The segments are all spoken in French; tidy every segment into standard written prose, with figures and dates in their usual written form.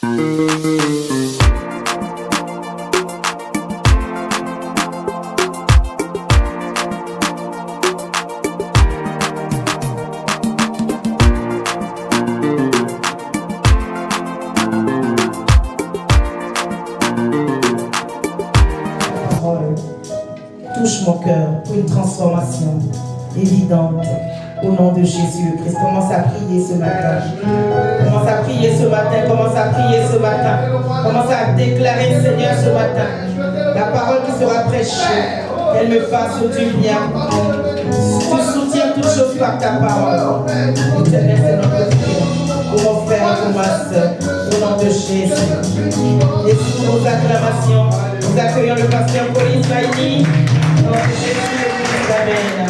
Touche mon cœur pour une transformation évidente au nom de Jésus-Christ. Commence à prier ce matin. Commence à prier ce matin. Commence à prier ce matin. Commence à déclarer, Seigneur, ce matin, la parole qui sera prêchée, qu'elle me fasse du bien. Tu soutiens toutes choses par ta parole. Éternel, c'est notre prière pour mon frère, pour ma soeur, au nom de Jésus. Et sous vos acclamations, nous accueillons le pasteur Paul Ismaili. Au nom de Jésus, amen.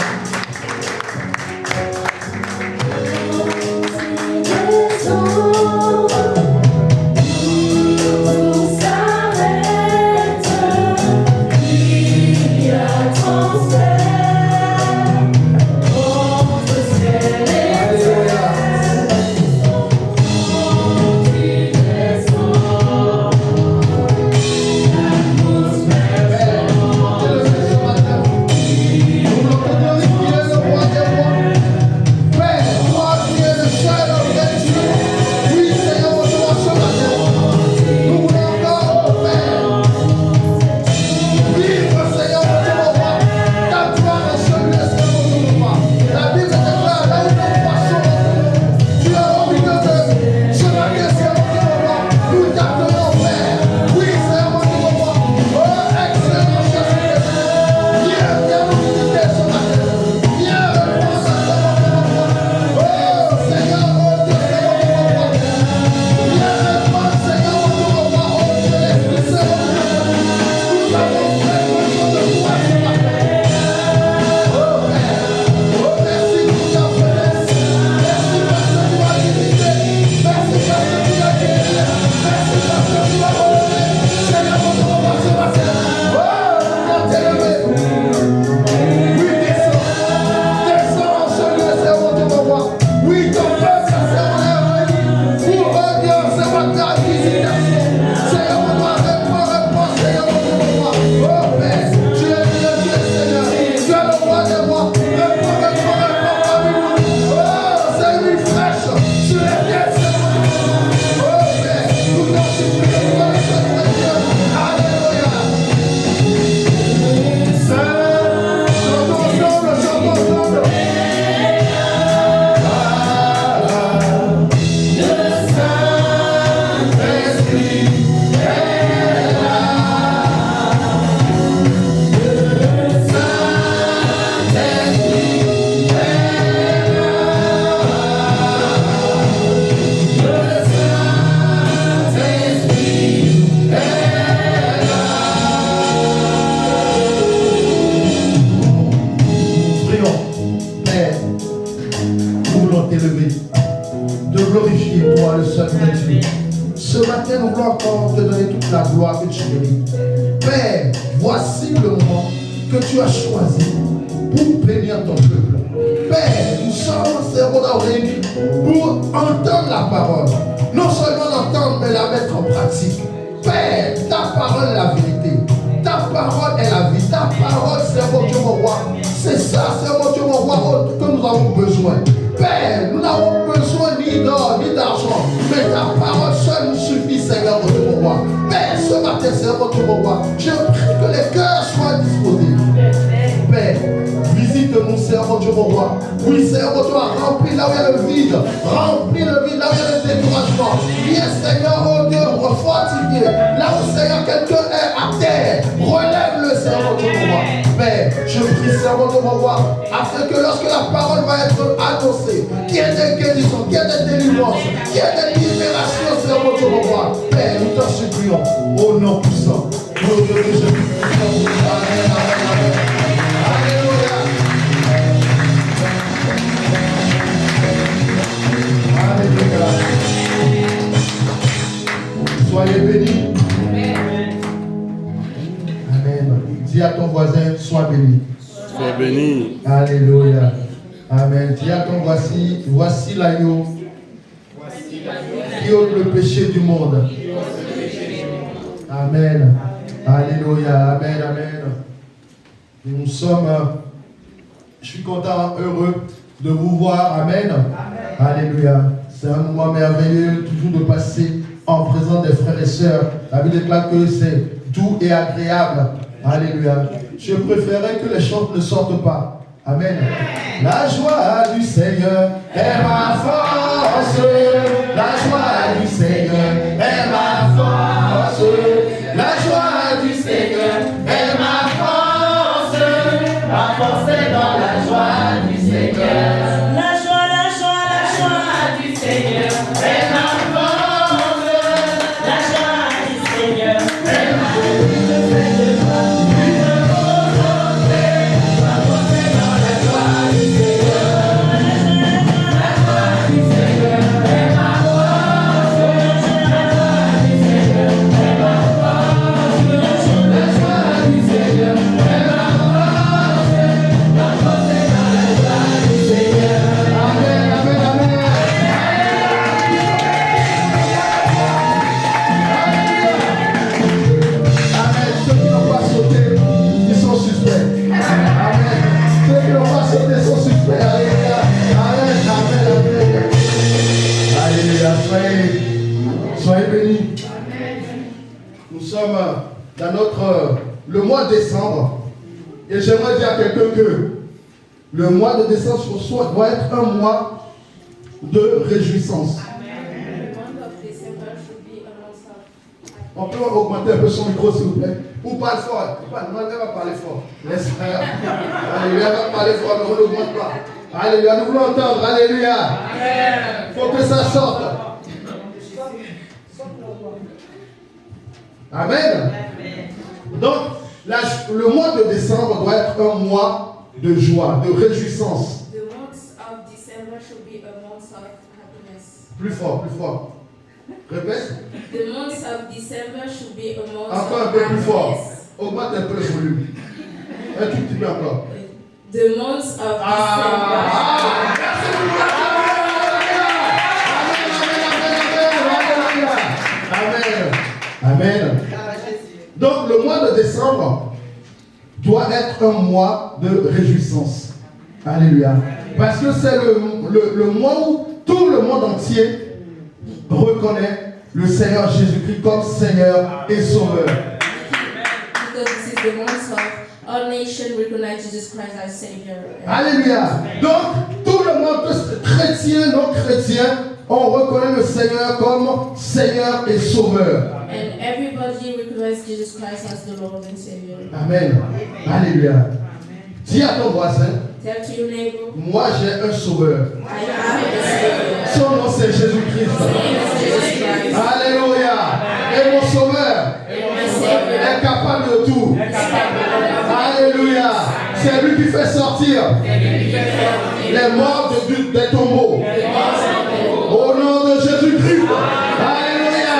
Afin que lorsque la parole va être annoncée, qu'il y ait des guérisons, qu'il y ait des délivrances, qu'il y ait des libérations, Seigneur mon Dieu, mon roi. Père, nous t'en supplions, au nom puissant, au nom de Jésus. Amen, amen, amen. Alléluia. Alléluia. Soyez bénis. Amen. Dis à ton voisin, sois béni. Sois béni. Alléluia. Amen. Dis à ton voici l'agneau qui ôte le péché du monde. Amen. Alléluia. Amen. Amen. Nous sommes, je suis content, heureux de vous voir. Amen. Alléluia. C'est un moment merveilleux, toujours de passer en présence des frères et sœurs. La Bible déclare que c'est doux et agréable. Alléluia. Je préférais que les chants ne sortent pas. Amen. La joie du Seigneur est ma force. La joie du Seigneur est ma force. La joie du Seigneur est ma force. Ma force est dans la joie du Seigneur. La joie du Seigneur est ma force. La joie du Seigneur est ma force. Soyez bénis. Nous sommes dans le mois de décembre. Et j'aimerais dire à quelqu'un que le mois de décembre doit être un mois de réjouissance. On peut augmenter un peu son micro s'il vous plaît. Ou parle fort. Non, elle va parler fort. Laisse faire. Alléluia, elle va parler fort, mais on n'augmente pas. Alléluia, nous voulons entendre. Alléluia. Il faut que ça sorte. Amen. Donc, le mois de décembre doit être un mois de joie, de réjouissance. The month of December should be a month of happiness. Plus fort, plus fort. Répète. The month of December should be a month Encore un of peu plus fort. happiness. Augmente un peu le volume. Un tout petit peu encore. The month of Amen. Amen. Donc le mois de décembre doit être un mois de réjouissance. Alléluia. Parce que c'est le mois où tout le monde entier reconnaît le Seigneur Jésus-Christ comme Seigneur et Sauveur. Because this is the month of all nations recognize Jesus Christ as Savior. Alléluia. Donc tout le monde, chrétien, non chrétien, on reconnaît le Seigneur comme Seigneur et Sauveur. And everybody recognizes Jesus Christ as the Lord and Savior. Amen. Alléluia. Dis à ton voisin, Tell to your neighbor, moi j'ai un Sauveur. I have a Savior. Son nom c'est Jésus-Christ. His name is Jesus Christ. Alléluia. Et mon Sauveur My Savior est capable de tout. Alléluia. C'est lui qui fait sortir les morts des tombeaux. Au nom de Jésus-Christ. Alléluia.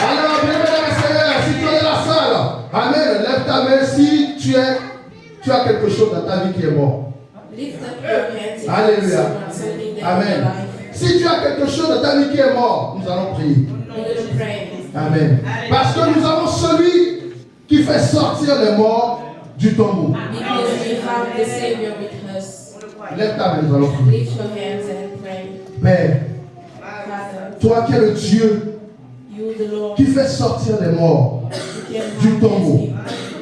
Alors, bien mesdames et seigneurs, si tu es dans la salle, amen, lève ta main si tu as quelque chose dans ta vie qui est mort. Lift up your hands if Alléluia. you want something that Amen. in your life. Si tu as quelque chose dans ta vie qui est mort, nous allons prier. We're going to pray. Amen. Parce que nous avons celui qui fait sortir les morts du tombeau. Because we have the Savior with us. Lève ta main, nous allons prier. Lift your hands and pray. Père, Father, toi qui es le Dieu you the Lord, qui fait sortir les morts you can du have tombeau. this.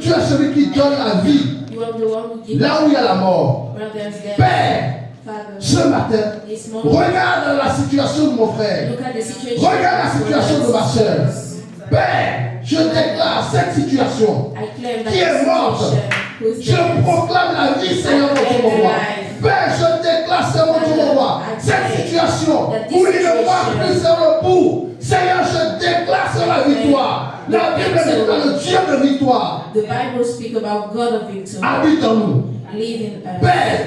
Tu es celui qui donne la vie You are the one who gives là où il y a la mort. where there's death. Père, Father, ce matin, this morning, regarde la situation de mon frère. look at the situation. Regarde la situation de ma soeur. Père, je déclare cette situation I claim that qui est morte. who's Je dead. proclame la vie, Seigneur, dans ton roi. Père, je déclare, Seigneur, dans ton roi, cette situation où il ne voit plus sur le bout. Seigneur, je déclare sur la victoire. La Bible déclare le Dieu de victoire. The Bible speaks about God of victory. Habite en nous. Live in us. Père,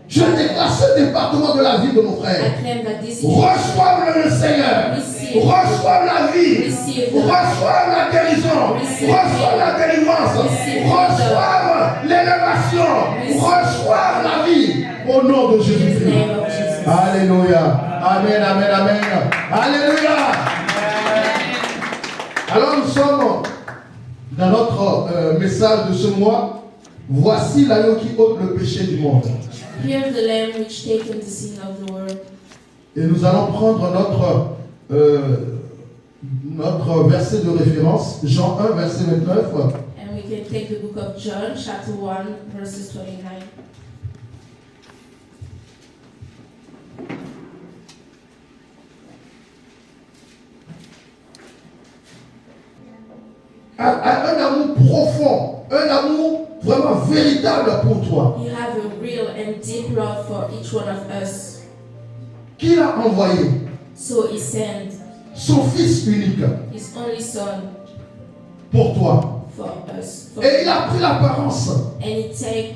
je déclare ce département de la vie de nos I frères. claim that this is Reçois-le, le Seigneur. Reçois la vie. Reçois la guérison. Reçois la délivrance. Reçois l'élévation. Reçois la vie. Au nom de in the Jésus-Christ. name of Jesus. Alléluia. Amen, amen, amen. Alléluia. Alors nous sommes dans notre message de ce mois, voici l'agneau qui ôte le péché du monde. Hear the Lamb which taketh the sin of the world. Et nous allons prendre notre verset de référence, Jean 1, verset 29. And we can take the book of John, chapter 1, verses 29. Un amour profond, un amour vraiment véritable pour toi. You have a real and deep love for each one of us. Qui l'a envoyé? So he sent Son fils unique his only son pour toi. for us. Et il a pris l'apparence And he take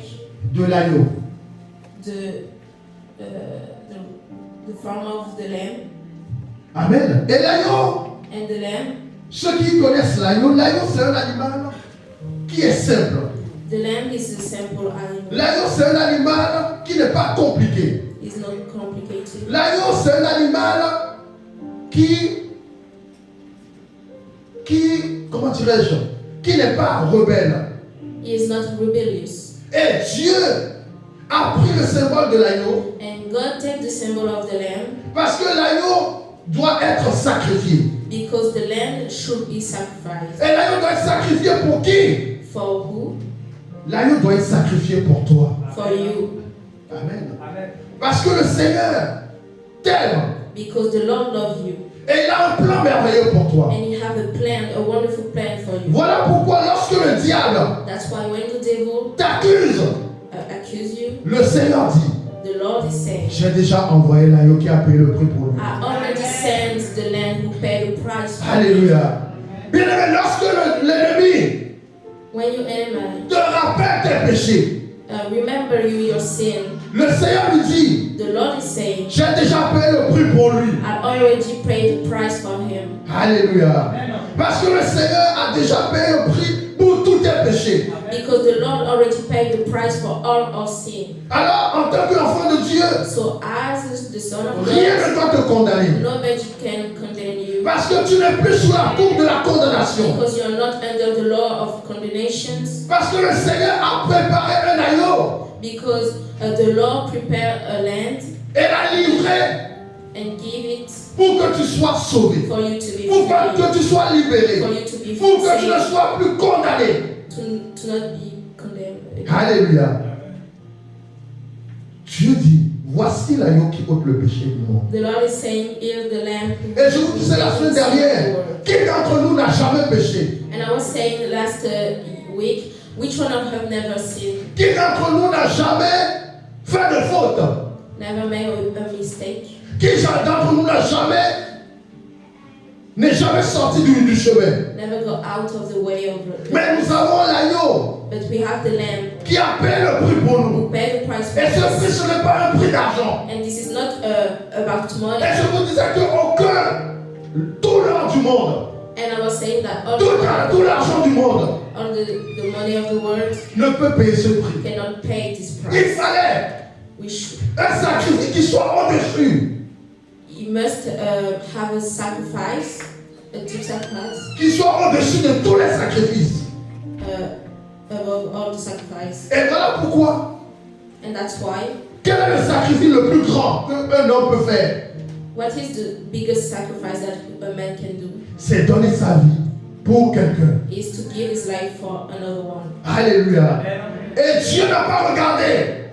de l'agneau. the form of the lamb. Amen. Et l'agneau, And the lamb, ceux qui connaissent l'agneau c'est un animal qui est simple. the lamb is a simple animal. L'agneau c'est un animal qui n'est pas compliqué. It's not complicated. L'agneau c'est un animal qui comment dirais-je, qui n'est pas rebelle. He is not rebellious. Et Dieu a pris le symbole de l'agneau And God take the symbol of the lamb parce que l'agneau doit être sacrifié. because the lamb should be sacrificed. Et l'agneau doit être sacrifié pour qui? For who? L'agneau doit être sacrifié pour toi. For you. Amen. Parce que le Seigneur t'aime Because the Lord loves you. et il a un plan merveilleux pour toi. And he have a plan, a wonderful plan for you. Voilà pourquoi lorsque le diable That's why when the devil t'accuse, accuse you, le Seigneur dit, the Lord is saying, j'ai déjà envoyé l'agneau qui a payé le prix pour lui. I already sent the lamb who paid the price for you. Alléluia. Bien aimé, lorsque l'ennemi When you enemy, te rappelle tes péchés, remember you your sin, le Seigneur lui dit, the Lord is saying, j'ai déjà payé le prix pour lui. I already paid the price for him. Alléluia. Parce que le Seigneur a déjà payé le prix pour tous tes péchés. Because the Lord already paid the price for all our sin. Alors, en tant qu'enfant de Dieu, So as the Son of rien God, ne doit te condamner. nobody can condemn you. Parce que tu n'es plus sous la coupe de la condamnation. Because you are not under the law of condemnations. Parce que le Seigneur a préparé un agneau Because the Lord prepared a land et l'a livré and give it pour que tu sois sauvé. for you to be Pour free, que tu sois libéré. for you to be Pour que tu ne saved, sois plus condamné. to not be condemned. Alléluia. Dieu dit, voici l'agneau qui ôte le péché du monde. The Lord is saying, here's the lamb. Et je vous disais la semaine dernière, qui d'entre nous n'a jamais péché? And I was saying last week, which one of us never sinned, Qui d'entre nous n'a jamais fait de faute? never made a mistake? Qui d'entre nous n'est jamais sorti du chemin? Never go out of the way of the Mais nous avons l'agneau But we have the lamb qui a payé le prix pour nous. who paid the price for Et ce prix, us. ce n'est pas un prix d'argent. And this is not about money. Et je vous disais qu'aucun, tout l'or du monde, And I was saying that all tout l'argent du monde all the money of the world ne peut payer ce prix. cannot pay this Il price. fallait We should. un sacrifice qui soit au-dessus, You must have a sacrifice, a deep sacrifice, qui soit au-dessus de tous les sacrifices. above all the sacrifice. Et voilà pourquoi. And that's why. Quel est le sacrifice le plus grand qu'un homme peut faire? What is the biggest sacrifice that a man can do? C'est donner sa vie pour quelqu'un. Is to give his life for another one. Alléluia. Et Dieu n'a pas regardé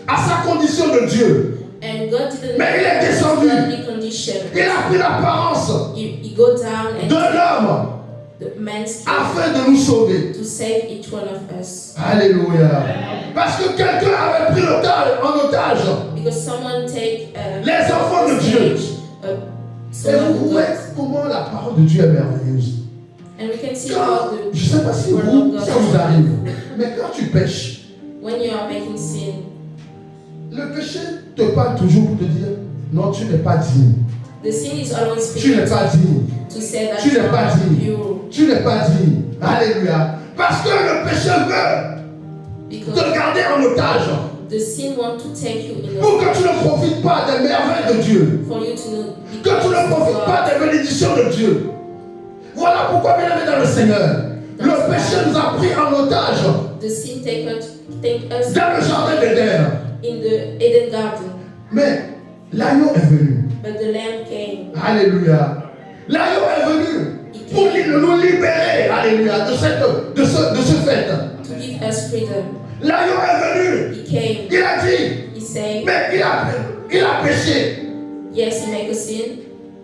à sa condition de Dieu. And God didn't Mais il est descendu. godly condition. Il a pris l'apparence He go down and d'un homme the man's afin de nous sauver. to save each one of us. Alléluia. Parce que quelqu'un avait pris en otage Because someone take les enfants de Dieu. Et someone vous who voyez got, comment la parole de Dieu est merveilleuse. and we can see Quand, how the je ne sais pas si word vous, of God ça vous arrive, mais quand tu pêches, when you are making sin, le péché te parle toujours pour te dire, non, tu n'es pas digne. the sin is always Tu speaking n'es pas digne. to say that Tu you n'es pas are digne. pure. Tu n'es pas digne. Alléluia. Parce que le péché veut Because te garder en otage. the sin want to take you in Pour a, que tu ne profites pas des merveilles de Dieu. for you to know Que tu ne profites pas des bénédictions de Dieu. Voilà pourquoi, bien aimé dans le Seigneur, Le us péché back. nous a pris en otage The sin take us dans le jardin d'Éden. in the Eden garden. Mais l'agneau est venu. But the lamb came. Alléluia. L'agneau est venu pour nous libérer. Alléluia. De ce fait. To give us freedom. L'agneau est venu. He came. Il a dit, He said, mais il a péché. yes, he made a sin,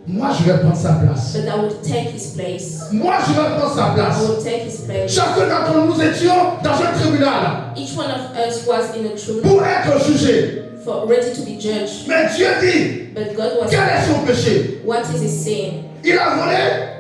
Moi, je vais prendre sa place. but I would take his place. Moi, je vais prendre sa I place. would take his place. Chacun d'entre nous étions dans un tribunal Each one of us was in a tribunal pour être jugé. ready to be judged. Mais Dieu dit, But God was. quel est son péché? What is his sin? Il a volé,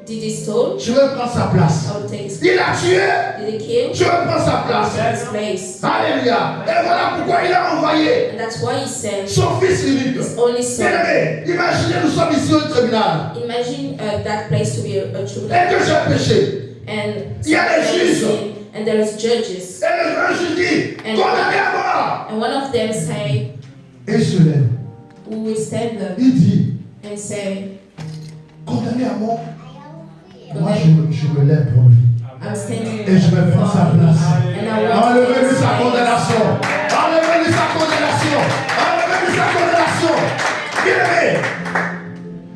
Did he steal? je vais prendre sa place. I will take his place. Il a tué, Did he kill? je vais prendre sa place. His place. Alléluia. Et voilà pourquoi il a envoyé And that's why he sent son fils unique. his only son. Bien-aimé, imaginez, nous sommes ici au tribunal. Imagine that place to be a Et tribunal. que j'ai péché. And Il y a des there is juges. sin, and there is judges. Et le juge dit, condamné à mort. And one of them say, Et il se lève. we will stand up Il dit, and say, condamné à mort. Moi, je me lève pour lui. I'm standing Et je vais prendre sa place. and I want to take Enlevez-lui his sa place. condamnation. Enlevez-lui sa condamnation. Enlevez-lui sa condamnation. Bien-aimé,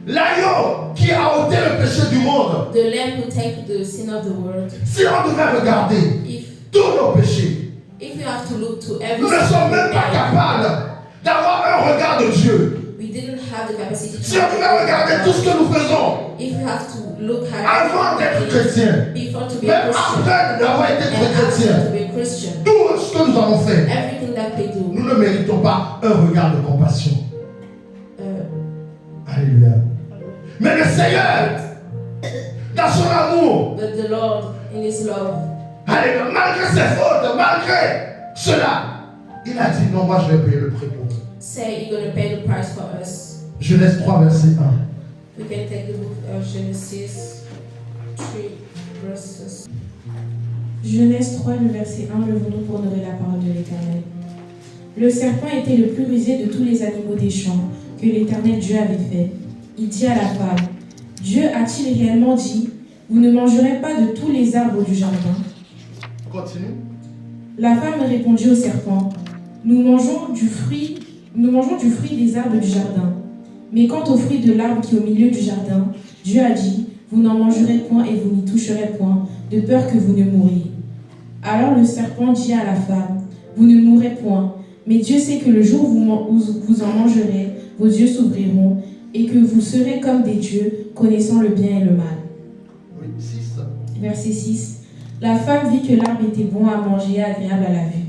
l'agneau qui a ôté le péché du monde, The lamb who take the sin of the world. si on devait regarder tous nos péchés, If you have to look to every nous ne sommes single même pas thing, capables d'avoir un regard de Dieu. we didn't have the capacity to Si on devait regarder tout ce que nous faisons if you have to look at avant d'être chrétien, before to be a même Christian après d'avoir été and after chrétien, to be a Christian, tout ce que nous avons fait, everything that we do, nous ne méritons pas un regard de compassion. Alléluia. Mais le Seigneur, dans son amour, but the Lord in His love, alléluia, malgré ses fautes, malgré cela, il a dit non, moi je vais payer le prix pour vous. say you're going to pay the price for us. Genèse 3, verset 1. We can take the book of Genesis 3 verses. Genèse 3, le verset 1, levons-nous pour honorer la parole de l'Éternel. Le serpent était le plus rusé de tous les animaux des champs que l'Éternel Dieu avait fait. Il dit à la femme, Dieu a-t-il réellement dit, vous ne mangerez pas de tous les arbres du jardin? Continue. La femme répondit au serpent, nous mangeons du fruit des arbres du jardin. Mais quant au fruit de l'arbre qui est au milieu du jardin, Dieu a dit, vous n'en mangerez point et vous n'y toucherez point, de peur que vous ne mouriez. Alors le serpent dit à la femme, vous ne mourrez point, mais Dieu sait que le jour où vous en mangerez, vos yeux s'ouvriront, et que vous serez comme des dieux, connaissant le bien et le mal. Oui, 6. Verset 6. La femme vit que l'arbre était bon à manger et agréable à la vue,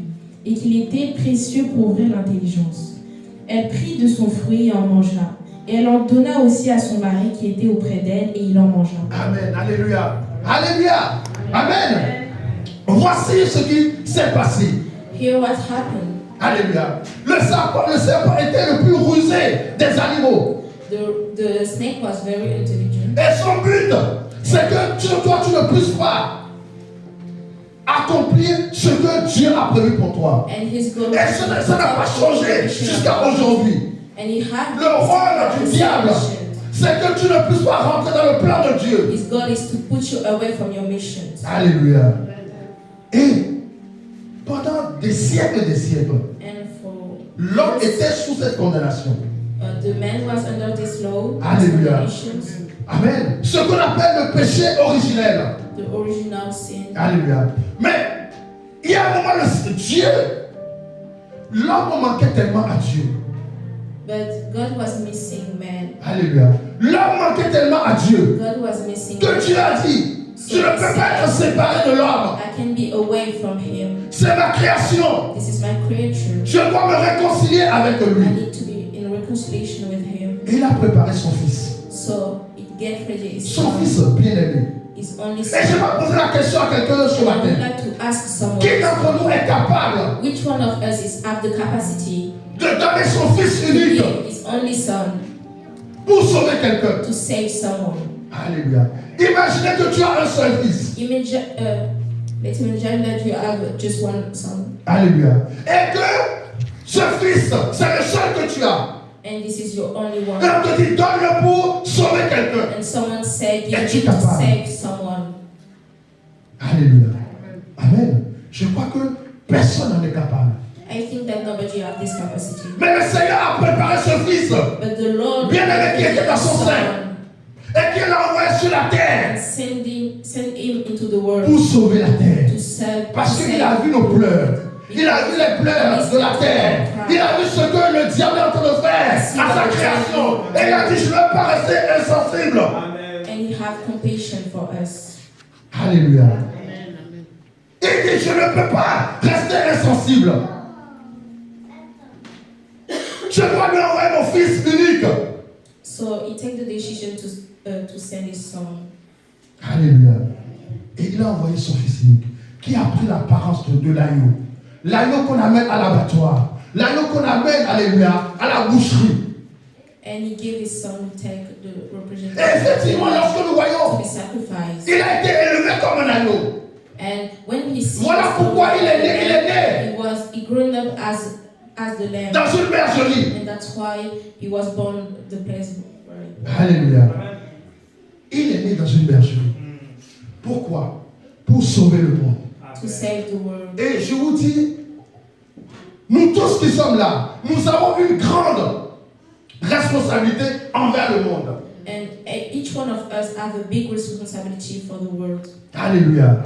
et qu'il était précieux pour ouvrir l'intelligence. Elle prit de son fruit et en mangea. Et elle en donna aussi à son mari qui était auprès d'elle, et il en mangea. Amen. Alléluia. Alléluia. Amen. Voici ce qui s'est passé. Hear what happened. Alléluia. Le serpent était le plus rusé des animaux. The snake was very intelligent. Et son but, c'est que toi, tu ne puisses pas accomplir ce que Dieu a prévu pour toi. And his goal Et ça n'a pas changé jusqu'à aujourd'hui. And he had Le rôle du diable, c'est que tu ne puisses pas rentrer dans le plan de Dieu. His goal is to put you away from your mission. Alléluia. Et pendant des siècles et des siècles, And for l'homme était sous cette condamnation. the man was under this law, Alléluia. nations, Amen. Ce qu'on appelle le péché originel. the original sin. Alléluia. Mais il y a un moment, Dieu, l'homme manquait tellement à Dieu. But God was missing man. Alléluia. L'homme manquait tellement à Dieu God was missing que man. Dieu a dit, je ne peux pas être séparé de l'homme. I can be away from him. C'est ma création. This is my creature. Je dois me réconcilier avec I lui. need to be in reconciliation with him. Et il a préparé son fils. So it get ready his Son son, fils bien-aimé. his only Et son. je vais poser la question à quelqu'un ce And I would matin. like to ask someone, Qui d'entre nous est capable which one of us is have the capacity de donner son fils to unique give his only son pour sauver quelqu'un? to save someone? Alléluia. Imaginez que tu as un seul fils. Let's imagine that you have just one son, Alléluia. Et que ce fils, c'est le seul que tu as. and this is your only one. Et on te dit, donne-le pour sauver quelqu'un. And someone said, give Es-tu it to capable? save someone. Alléluia. Amen. Je crois que personne n'en est capable. I think that nobody have this capacity. Mais le Seigneur a préparé ce fils, But the Lord bien-aimé qui était dans son Son sein, et qui l'a envoyé sur la terre send him into the world pour sauver la terre. to serve. Parce qu'il a vu nos pleurs. Il a vu les pleurs de la terre. Il a vu ce que le diable est en train de faire à sa création. Et il a dit, je ne veux pas rester insensible. And he have compassion for us. Alléluia. Il dit, je ne peux pas rester insensible. Je dois lui envoyer mon fils unique. So he take the decision to send his son. Alléluia. Et il a envoyé son fils unique, qui a pris l'apparence de l'agneau. L'agneau qu'on amène à l'abattoir. L'agneau qu'on amène, alléluia, à la boucherie. And he gave his son to take the Et representation effectivement, lorsque nous to voyons, be sacrificed. il a été élevé comme un agneau. And when he sees Voilà pourquoi il est né. he grown up as the lamb. Dans une bergerie. And that's why he was born the place. Right? Alléluia. Il est né dans une bergerie. Pourquoi? Pour sauver le monde. To save the world. Et je vous dis, nous tous qui sommes là, nous avons une grande responsabilité envers le monde. And each one of us have a big responsibility for the world. Alléluia.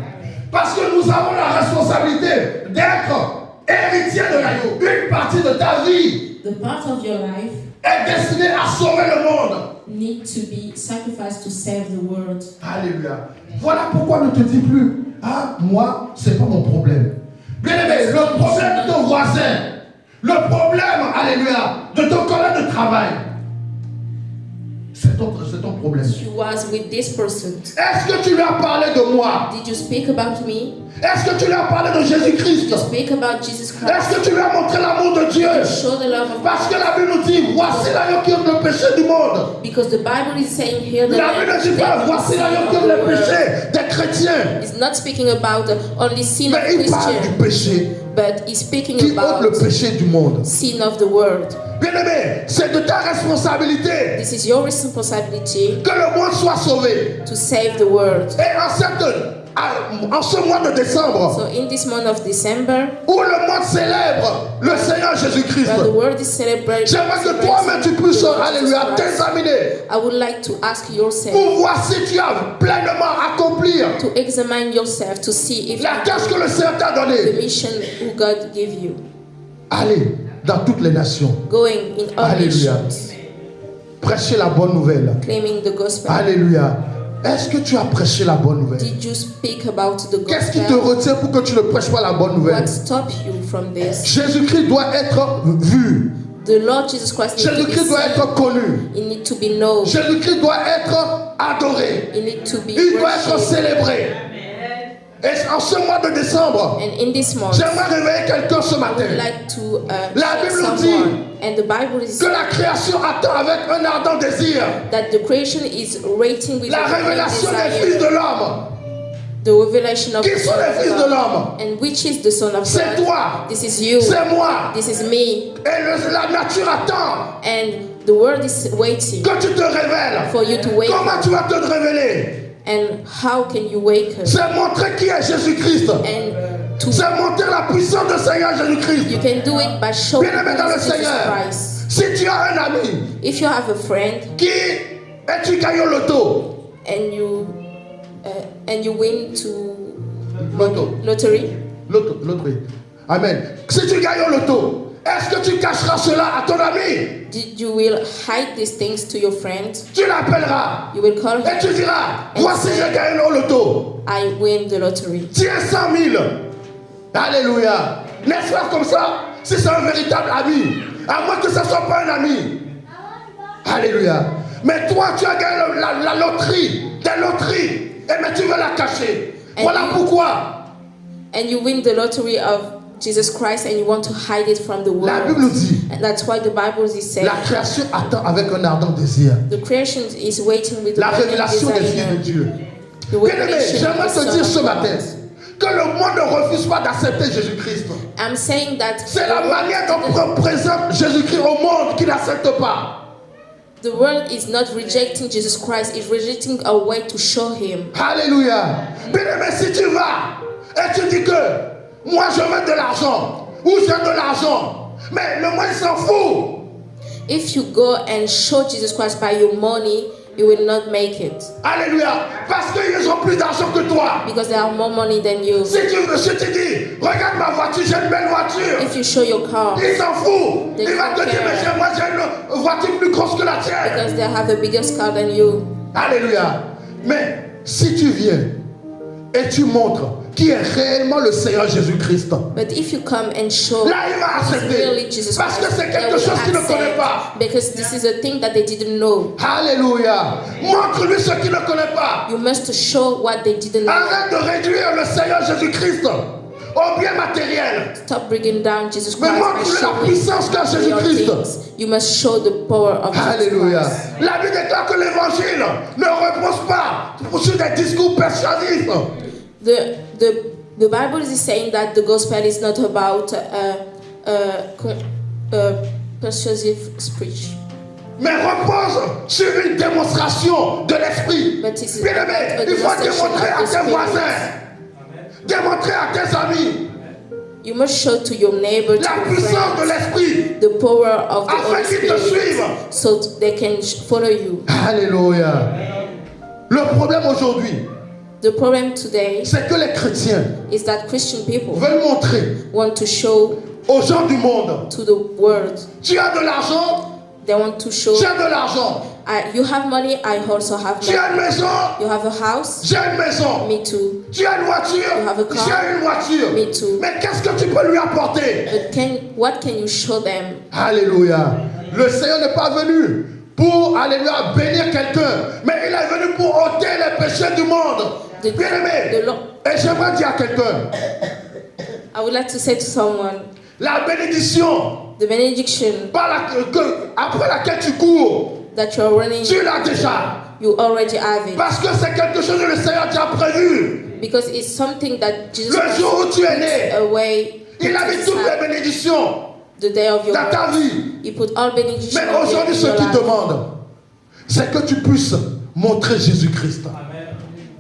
Parce que nous avons la responsabilité d'être héritier de l'agneau. Une partie de ta vie The part of your life est destinée à sauver le monde. need to be sacrificed to save the world. Alléluia. Voilà pourquoi ne te dis plus, ah, moi, c'est pas mon problème. Bien aimé, le problème de ton voisin, le problème, alléluia, de ton collègue de travail, c'est ton problème. You was with this person. Est-ce que tu lui as parlé de moi? Did you speak about me? Est-ce que tu lui as parlé de Jésus-Christ? Did you speak about Jesus Christ? Est-ce que tu lui as montré l'amour de Dieu? Show the love of Parce que la Bible nous dit, voici l'agneau qui ôte le péché du monde. Because the Bible is saying here that La Bible ne dit pas, voici l'agneau qui ôte le péché des chrétiens. It's not speaking about only sin of Mais il parle du Christians, péché but he's speaking qui ôte le about péché du monde. sin of the world. Bien-aimé, c'est de ta responsabilité This is your responsibility que le monde soit sauvé. to save the world. Et en ce mois de décembre, So in this month of December, où le monde célèbre le Seigneur Jésus-Christ, where the world is celebrating, j'aimerais que toi-même tu puisses, alléluia, t'examiner I would like to ask yourself pour voir si tu as pleinement accompli to examine yourself to see if la tâche que le Seigneur t'a the donnée. mission who God gave you. Allez dans toutes les nations, Going in all Alléluia. nations, prêcher la bonne nouvelle. claiming the gospel. Alléluia. Est-ce que tu as prêché la bonne nouvelle? Did you speak about the Qu'est-ce qui te gospel? retient pour que tu ne prêches pas la bonne nouvelle? What stopped you from this? Jésus-Christ doit être vu. The Lord Jesus Christ needs to be Jésus-Christ doit seen. être connu. He needs to be known. Jésus-Christ doit être adoré. He needs to be Il doit être worshipped. célébré. Et en ce mois de décembre, And in this month, j'aimerais réveiller quelqu'un ce I matin. would like to La share Bible nous someone. And the Bible is Que la création attend avec un ardent désir that the creation is waiting with la a great révélation des fils desire. de l'homme. The revelation of Qui the sont Son les fils of de God. l'homme? And which is the Son of C'est God? toi. This is you. C'est moi. This is me. Et la nature attend And the world is waiting que tu te révèles. for you to wake Comment up. tu vas te révéler? And how can you wake up? C'est montrer qui est Jésus-Christ. And C'est montrer la puissance du Seigneur Jésus-Christ. you can do it by showing Bien-aimé dans le Jesus Seigneur. Christ. Si tu as un ami If you have a friend qui et tu gagnes au loto, and you win to loto, lottery, loterie. Amen. Si tu gagnes au loto, est-ce que tu cacheras cela à ton ami? you will hide these things to your friend. Tu l'appelleras You will call et tu him. diras, voici j'ai gagné au loto. I win the lottery. Tiens 100 000. Alléluia. N'est-ce pas comme ça? Si c'est un véritable ami, à moins que ce ne soit pas un ami. Alléluia. Mais toi, tu as gagné la loterie, des loteries, mais tu veux la cacher. And Voilà you- pourquoi And you win the lottery of Jesus Christ and you want to hide it from the la world. Bible nous dit, And that's why the Bible is saying la création attend avec un ardent désir the creation is waiting with la burning révélation des desire. filles de Dieu. The Bien-aimé, revelation of j'aimerais the te Son dire of ce God. matin que le monde ne refuse pas d'accepter Jésus-Christ. I'm saying that C'est la manière dont on présente Jésus-Christ au monde qui n'accepte pas. The world is not rejecting Jesus Christ, it's rejecting a way to show him. Alléluia. Bien-aimé, si tu vas et tu dis que moi je mets de l'argent ou j'ai de l'argent, mais le monde s'en fout. If you go and show Jesus Christ by your money, you will not make it. Alléluia. Parce qu'ils ont plus d'argent que toi. Because they have more money than you. Si tu dis, regarde ma voiture, j'ai une belle voiture. If you show your car, Il s'en fout. They Il va te don't dire, care. mais moi j'ai une voiture plus grosse que la tienne. because they have a biggest car than you. Alléluia. Mais si tu viens et tu montres qui est réellement le Seigneur Jésus-Christ, But if you come and show là il va it's really accepter. Jesus Parce que Christ, c'est they quelque will chose qu'il ne connaît pas. accept because this is a thing that they didn't know. Alléluia. Montre-lui ce qu'il ne connaît pas. You must show what they didn't know. Arrête de réduire le Seigneur Jésus-Christ au bien matériel. Stop bringing down Jesus Mais Christ by montre-lui la showing puissance qu'a your Jésus-Christ. things. You must show the power of Jesus Alléluia. Christ. La Bible déclare que l'évangile ne repose pas sur des discours persuasifs. The Bible is saying that the gospel is not about persuasive speech, Mais repose sur une démonstration de l'esprit. but it's Bien-aimé, a il faut demonstration démontrer à of the tes voisins, Spirit. démontrer à tes amis You must show to your neighbor, to la your puissance de friends, l'esprit the power of the afin Holy qu'ils te Spirit, suivent. so they can follow you. Alléluia. Le problème aujourd'hui, The problem today c'est que les chrétiens is that Christian people veulent montrer want to show aux gens du monde, to the world. tu as de l'argent, They want to show, j'ai de l'argent. you have money, I also have Tu as une money. maison, You have a house, j'ai une maison. me too. Tu as une voiture, You have a car. j'ai une voiture. Me too. Mais qu'est-ce que tu peux lui apporter? But what can you show them? Alléluia. Le Seigneur n'est pas venu pour, alléluia, bénir quelqu'un, mais il est venu pour ôter les péchés du monde. The Bien-aimé, Lord, et j'aimerais dire à quelqu'un, I would like to say to someone, la bénédiction the benediction après laquelle tu cours, that you're running, tu l'as déjà. you already have it. Parce que c'est quelque chose que le Seigneur t'a prévu. Because it's something that Jesus Le jour où tu es né, away il a mis toutes les bénédictions the day of your dans ta birth. vie. He put all benediction Mais in aujourd'hui, ce your qu'il life. demande, c'est que tu puisses montrer Jésus-Christ.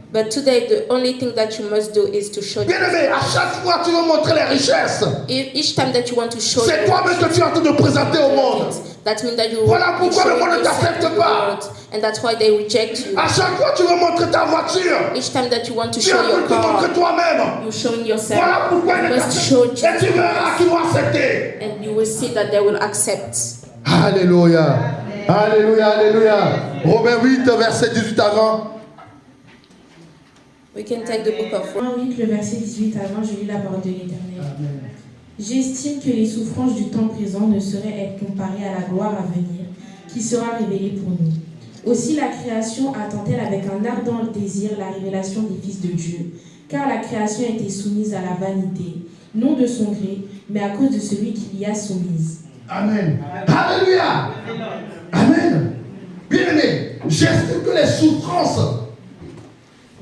But today, the only thing that you must do is to show. Bien-aimé, à chaque fois tu veux montrer les richesses, Each time that you want to show, c'est toi-même que tu es en train de présenter au monde. that means that you Voilà pourquoi le showing monde ne yourself t'accepte to the pas. world, and that's why they reject you. À chaque fois tu veux montrer ta voiture, Each time that you want to tu es show en train your de te montrer car, toi-même. you're showing yourself. Voilà pourquoi ils You ne must t'acceptent show pas. Et Jesus tu verras qu'ils vont accepter. and you will see that they will accept. Alléluia. Alléluia, alléluia. Romains 8, verset 18 à 20. We can take the book of Romains 8, le verset 18 à 20, je lis la parole de l'Éternel. J'estime que les souffrances du temps présent ne sauraient être comparées à la gloire à venir, qui sera révélée pour nous. Aussi la création attend-elle avec un ardent désir la révélation des fils de Dieu, car la création a été soumise à la vanité, non de son gré, mais à cause de celui qui l'y a soumise. Amen. Alléluia. Amen. Bien-aimé, j'estime que les souffrances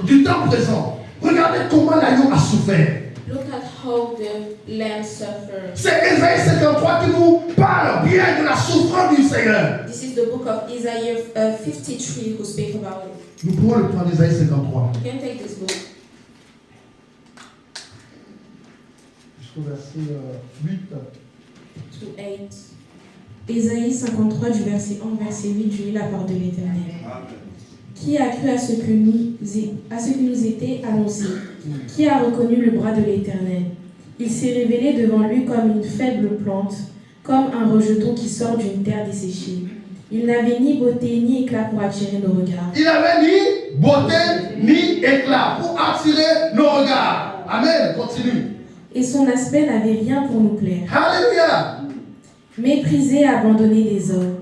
du temps présent, regardez comment l'agneau a souffert. Look at how the lamb suffered. C'est Ésaïe 53 qui nous parle bien de la souffrance du Seigneur. This is the book of Isaiah 53 who speak about it. Nous pouvons le prendre Ésaïe 53. You can take this book Jusqu'au verset 8. to 8. Ésaïe 53 du verset 1 au verset 8, je lis la parole de l'Éternel. Qui a cru à ce qui nous était annoncé? Qui a reconnu le bras de l'Éternel? Il s'est révélé devant lui comme une faible plante, comme un rejeton qui sort d'une terre desséchée. Il n'avait ni beauté ni éclat pour attirer nos regards. Il n'avait ni beauté ni éclat pour attirer nos regards. Amen. Continue. Et son aspect n'avait rien pour nous plaire. Alléluia. Méprisé et abandonné des hommes,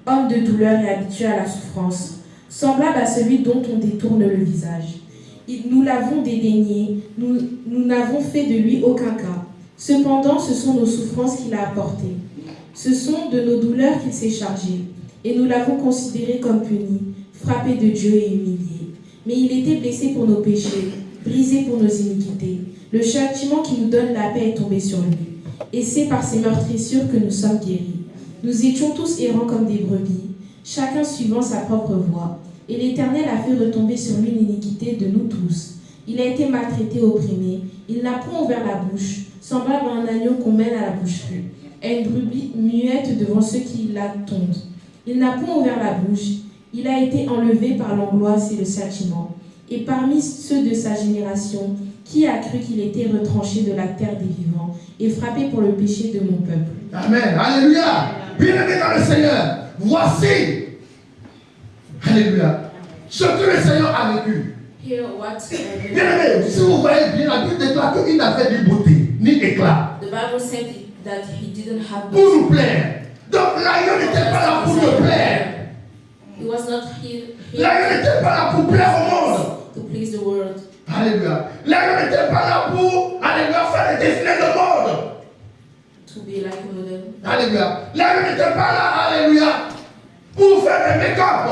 homme de douleur et habitué à la souffrance, semblable à celui dont on détourne le visage. Nous l'avons dédaigné, nous n'avons fait de lui aucun cas. Cependant, ce sont nos souffrances qu'il a apportées. Ce sont de nos douleurs qu'il s'est chargé. Et nous l'avons considéré comme puni, frappé de Dieu et humilié. Mais il était blessé pour nos péchés, brisé pour nos iniquités. Le châtiment qui nous donne la paix est tombé sur lui. Et c'est par ses meurtrissures que nous sommes guéris. Nous étions tous errants comme des brebis. chacun suivant sa propre voie. Et l'Éternel a fait retomber sur lui l'iniquité de nous tous. Il a été maltraité, opprimé. Il n'a point ouvert la bouche, semblable à un agneau qu'on mène à la boucherie, à une brebis muette devant ceux qui la tondent. Il n'a point ouvert la bouche. Il a été enlevé par l'angoisse et le châtiment. Et parmi ceux de sa génération, qui a cru qu'il était retranché de la terre des vivants et frappé pour le péché de mon peuple? Amen. Alléluia. Bien-aimés dans le Seigneur, voici, alléluia, ce que le Seigneur a vécu. Hear what Bien-aimés, si vous voyez bien, la Bible déclare qu'il n'avait ni beauté, ni éclat. the Bible said that he didn't have Pour nous plaire. Donc l'agneau n'était pas là pour te plaire. He was not here L'agneau n'était pas là pour plaire au monde. to please the world. Alléluia. L'agneau n'était pas là pour, alléluia, faire des défilés de mode. To be like a model. Alléluia. L'agneau n'était pas là, alléluia, pour faire des make-up.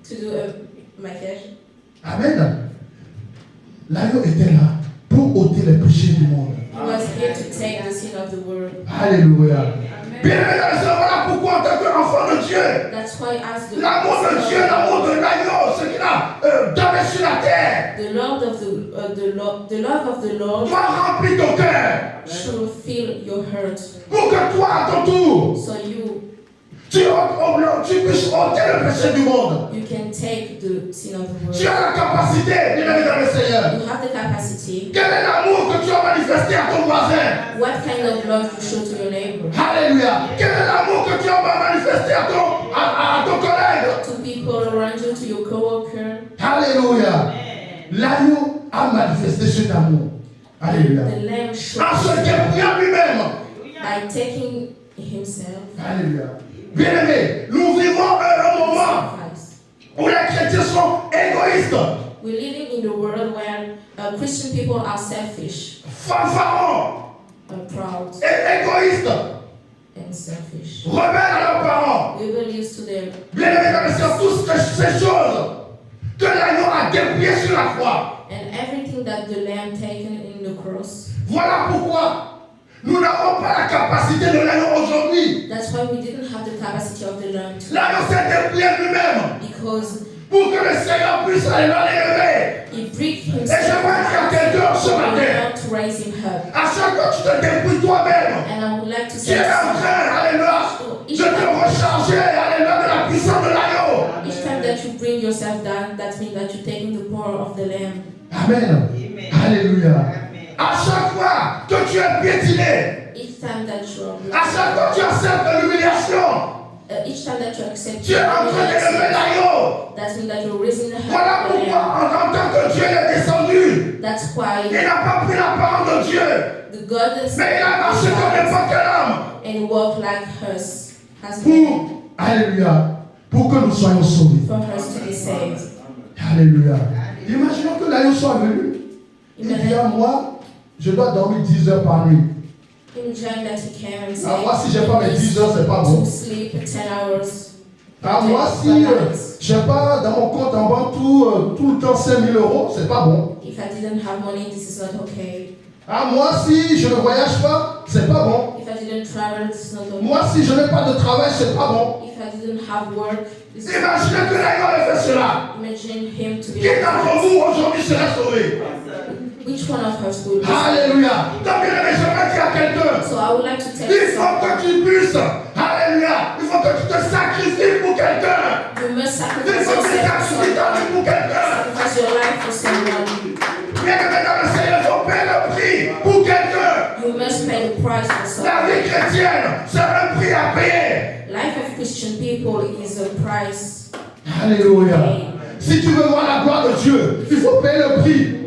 To do a maquillage. Amen. L'agneau était là pour ôter les péchés du monde. He was here to take the sin of the world. Alléluia. Bien-aimés dans le Seigneur, voilà pourquoi en tant qu'enfant de Dieu, That's why as the l'amour de Dieu, l'amour de l'agneau, ce qu'il a donné sur la terre, the love of the love of the Lord va remplir ton cœur should fill your heart. pour que toi, à ton tour, So tu puisses ôter le péché du monde. you can take the sin of the Tu world. as la capacité, bien-aimé dans le Seigneur. You have the capacity. Quel est l'amour que tu as manifesté à ton voisin? What kind of love you show to your neighbor? Alléluia. Quel est l'amour que tu as manifesté à ton collègue? To people around you, to your coworker. Alléluia. L'agneau a manifesté cet amour. Alléluia. The lamb showed En se dépouillant lui-même. by taking himself. Alléluia. Bien-aimé, nous vivons un moment Sacrifice. où les chrétiens sont égoïstes, We're living in the world where Christian people are selfish, fanfarons, proud, et égoïstes, and selfish. rebelles à leurs parents. Rebellious to them. Bien-aimés dans le Seigneur, toutes ces choses que l'agneau a dépouillées sur la croix. And everything that the lamb taken in the cross. Voilà pourquoi nous n'avons pas la capacité de l'agneau aujourd'hui. That's why we didn't have the capacity of the lamb to, L'agneau s'est dépouillé lui-même because pour que le Seigneur puisse aller l'élever. he breathed Et himself j'aimerais dire à quelqu'un ce matin, to raise him up. à chaque fois que tu te dépouilles toi-même, And I would like to tu say es en train, alléluia, de te recharger, alléluia, de la puissance de l'agneau. each time that you bring yourself down, that means that you're taking the power of the lamb. Amen. Alléluia. À chaque fois que tu es piétiné, Each time that you're à chaque fois que tu acceptes l'humiliation, each time that you accept tu es en train d'élever l'agneau. that means that you're raising the Voilà hand of the pourquoi, lamb. en tant que Dieu est descendu, That's il why n'a pas pris la parole de Dieu, the God is mais il a marché comme n'importe quel homme. and walk like us as a man Pour, alléluia, pour que nous soyons sauvés. for us to be saved. Alléluia. Imaginons que l'agneau soit venu. Il dit à moi, je dois dormir 10 heures par nuit. Imagine that he came and said, À moi, si j'ai pas mes 10 heures, c'est pas bon. to sleep 10 hours. À moi, si j'ai pas dans mon compte en banque tout le temps 5 000 euros, c'est pas bon. If I didn't have money, this is not okay. À moi, si je ne voyage pas, c'est pas bon. If I didn't travel, this is not okay. Moi, si je n'ai pas de travail, c'est pas bon. If I didn't have work, this is Imaginez que l'agneau ait fait cela. imagine him to be Qui d'entre vous aujourd'hui serait sauvé? Which one of us will be? Alléluia. Donc, bien aimé, j'aimerais dire à quelqu'un, So I would like to tell il you faut something. que tu puisses, alléluia, il faut que tu te sacrifies pour quelqu'un. You must Il sacrifice faut que tu yourself sacrifies ta vie pour quelqu'un. sacrifice your life for someone. Bien aimé dans le Seigneur, il faut payer le prix pour quelqu'un. You must pay the price for La someone. vie chrétienne, c'est un prix à payer. Life of Christian people is a price. Alléluia. Si tu veux voir la gloire de Dieu, il faut payer le prix.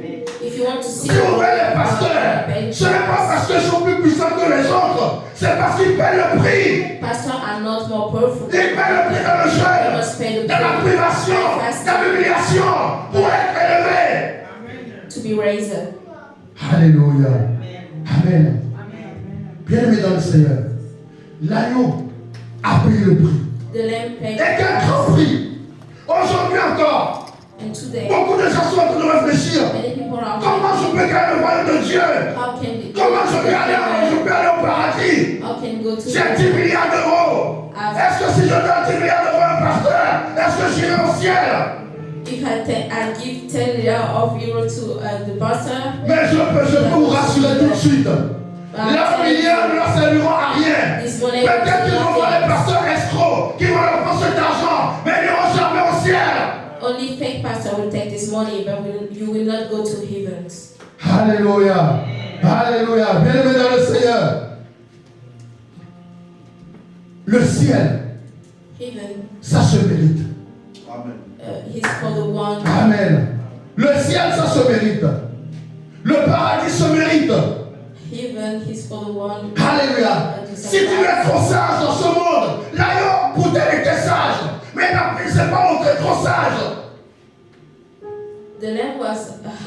If you want to see Si vous voyez les pasteurs, pay ce n'est pas parce qu'ils sont plus puissants que les autres, c'est parce qu'ils paient le prix. pastors are not more powerful. Ils paient le prix dans le You jeûne, must pay the dans la price privation, dans l'humiliation, pour être élevé. to be raised up. Alléluia. Amen. Bien-aimé dans le Seigneur, l'agneau a payé le prix. The lamb Et paid quel grand prix. Aujourd'hui encore, and today beaucoup de gens sont en train de réfléchir. many people are Comment je peux gagner le royaume de Dieu? how can the Comment je peux aller au paradis? how can go to J'ai 10 milliards d'euros. Est-ce que si je donne 10 milliards d'euros à un pasteur, ciel. If I give 10 euros to the pastor, Mais je peux vous rassurer tout de suite. Leurs milliards ne leur serviront à rien. Peut-être qu'ils vont voir les pasteurs escrocs qui vont leur prendre cet argent, mais ils n'iront jamais au ciel. only fake pastor will take this money, but you will not go to heavens. Alléluia. Alléluia. Bien-aimé dans le Seigneur. Le ciel, Heaven, ça se mérite. he's for the one. Amen. Le ciel, ça se mérite. Le paradis se mérite. Heaven, he's for the one. Alléluia. Si tu es trop sage dans ce monde, l'ailleurs peut-être était sage, mais il ne s'est pas montré trop sage. The lamb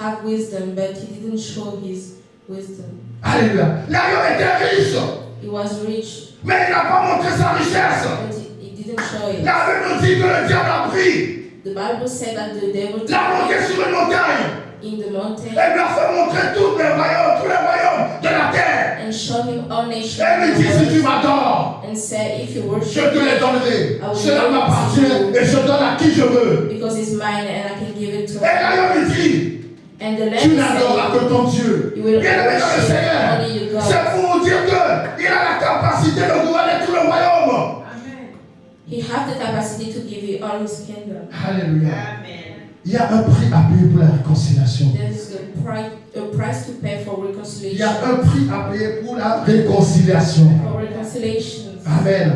have wisdom, but he didn't show his wisdom. Alléluia. L'ailleurs était riche, He was rich, mais il n'a pas montré sa richesse. but he didn't show it. La Bible nous dit que le diable a pris, The Bible said that the devil l'a monté took sur une montagne, him in the mountain et lui a fait montrer tous les royaumes de la terre. and show him all nations Et lui dit, si tu m'adores, and said, if you je worship te les me, donnerai. Cela m'appartient et je donne à qui je veux. because it's mine and I can give it to Et l'ailleurs lui dit, And the tu lamb n'adoreras said, que ton Dieu. you will Bien-aimé dans le worship Seigneur, only your c'est God. pour vous dire qu'il a la capacité de gouverner tout le royaume. He has the capacity to give you all his kingdom. Alléluia. Il y a un prix à payer pour la réconciliation. There's a price to pay for Il y a reconciliation. un prix à payer pour la réconciliation. For reconciliation. Amen.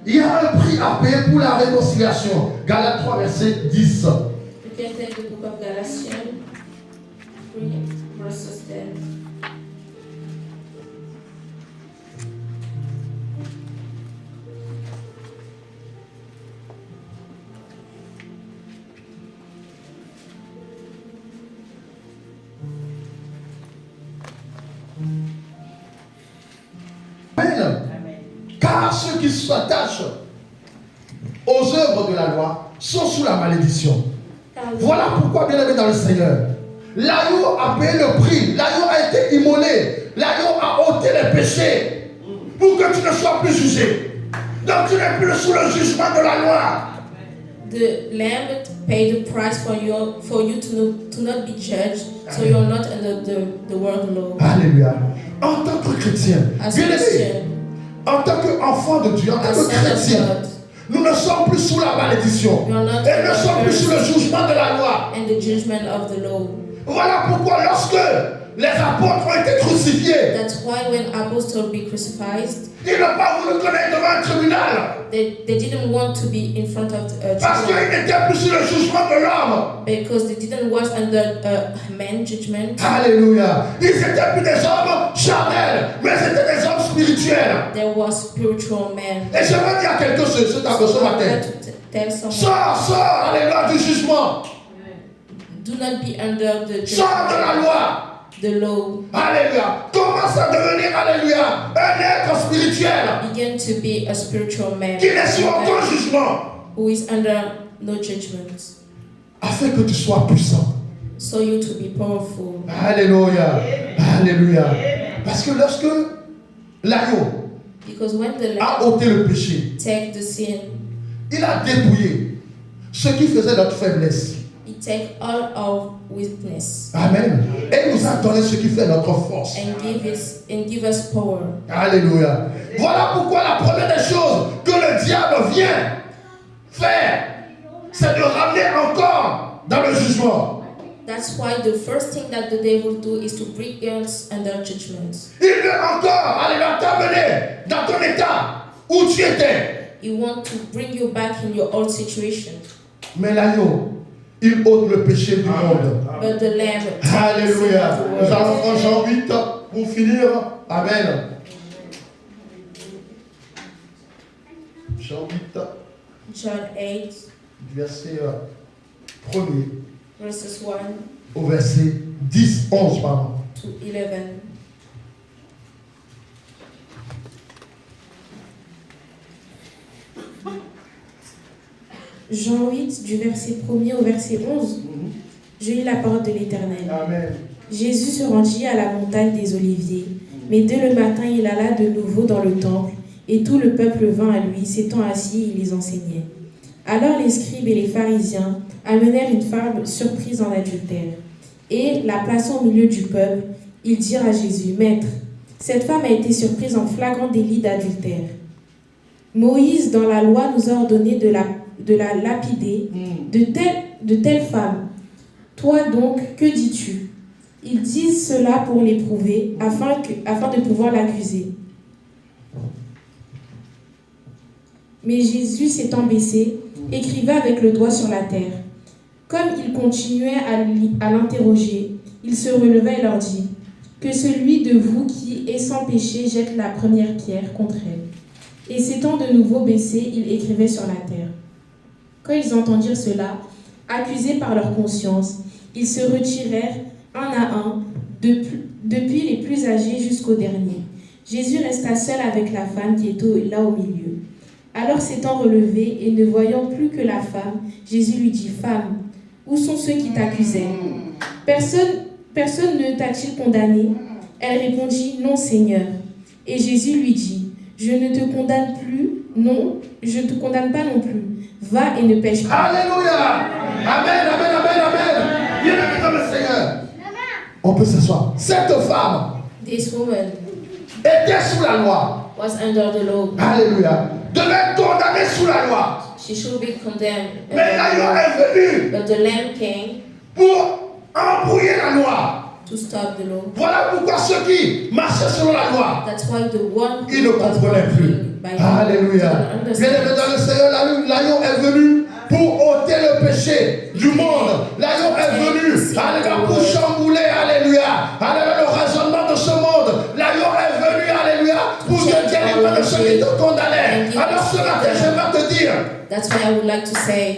Il y a un prix à payer pour la réconciliation. Galates 3, verset 10. You can take the book of Galatians 3 verses 10. Amen. Car ceux qui s'attachent aux œuvres de la loi sont sous la malédiction. Voilà pourquoi, bien aimé dans le Seigneur, l'agneau a payé le prix, l'agneau a été immolé, l'agneau a ôté les péchés pour que tu ne sois plus jugé. Donc tu n'es plus sous le jugement de la loi. The lamb paid the price for you to not be judged, so you're not under the world law. Alléluia. En tant que chrétien, As bien a aimé, Christian, en tant qu'enfant de Dieu, en tant as que son of chrétien, God, nous ne sommes plus sous la malédiction. you are not Et nous ne sommes plus sous le under jugement de la loi. and the judgment of the law. Voilà pourquoi lorsque les apôtres ont été crucifiés, That's why when apostles be crucified, ils n'ont pas voulu connaître devant un tribunal. they didn't want to be in front of Parce qu'ils tribunal n'étaient plus sur le jugement de l'homme. because they didn't was under man judgment. Alléluia. Ils n'étaient plus des hommes charnels, mais c'était des hommes spirituels. There was spiritual man. Et je veux dire à quelqu'un ce matin. Tell someone, Sors, alléluia, du jugement. do not be under the Sors de la loi. the law. Alléluia. Commence à devenir, alléluia, un être spirituel Begin to be a spiritual man qui n'est sur aucun jugement. who is under no judgment, Afin que tu sois puissant. so you to be powerful. Alléluia. Alléluia. Parce que lorsque l'agneau Because when the a lamb ôté le péché, take the sin, il a dépouillé ce qui faisait notre faiblesse. he take all our weakness Amen. Et il nous a donné ce qui fait notre force. and give us power. Alléluia. Voilà pourquoi la première des choses que le diable vient faire, c'est de ramener encore dans le jugement. That's why the first thing that the devil do is to bring us under judgment. Il veut encore aller t'amener dans ton état où tu étais. He want to bring you back in your old situation. Mais l'agneau, il ôte le péché du monde. But the lamb takes the sin Alléluia. of the Nous world. allons prendre Jean 8 pour finir. Amen. Jean 8, John 8, verset 1er verses 1 au verset 10, 11, pardon. to 11. Jean 8, du verset 1er au verset 11. Je lis la parole de l'Éternel. Amen. Jésus se rendit à la montagne des Oliviers. Mais dès le matin, il alla de nouveau dans le temple, et tout le peuple vint à lui, s'étant assis, il les enseignait. Alors les scribes et les pharisiens amenèrent une femme surprise en adultère. Et, la plaçant au milieu du peuple, ils dirent à Jésus, « Maître, cette femme a été surprise en flagrant délit d'adultère. Moïse, dans la loi, nous a ordonné de la lapider de telle femme. Toi donc, que dis-tu » Ils disent cela pour l'éprouver, afin de pouvoir l'accuser. Mais Jésus s'étant baissé, écrivait avec le doigt sur la terre. Comme ils continuaient à l'interroger, il se releva et leur dit, « Que celui de vous qui est sans péché jette la première pierre contre elle. » Et s'étant de nouveau baissé, il écrivait sur la terre. Quand ils entendirent cela, accusés par leur conscience, ils se retirèrent un à un, depuis les plus âgés jusqu'au dernier. Jésus resta seul avec la femme qui était là au milieu. Alors s'étant relevé et ne voyant plus que la femme, Jésus lui dit, « Femme, où sont ceux qui t'accusaient? Personne ne t'a-t-il condamné ?» Elle répondit, « Non, Seigneur. » Et Jésus lui dit, « Je ne te condamne plus, non, je ne te condamne pas non plus. Va et ne pêche pas. » Alléluia. Amen, amen, amen, amen. Bien-aimé dans le Seigneur. On peut s'asseoir. Cette femme This woman était sous la loi. was under the law. Alléluia. Devait être condamnée sous la loi. She should be condemned. Mais l'agneau est venu But the lamb came pour embrouiller la loi. to stop the law. Voilà pourquoi ceux qui marchaient selon la loi, That's why the one ils ne who was comprenaient plus. walking by the law Alléluia. didn't Bien-aimé understand. dans le Seigneur, l'agneau est venu pour ôter le péché du monde. L'agneau est venu, alléluia, pour chambouler, alléluia, alléluia, le raisonnement de ce monde. L'agneau est venu, alléluia, pour te délivrer de ceux qui te condamnaient. Alors ce matin, je vais te dire, That's why I would like to say,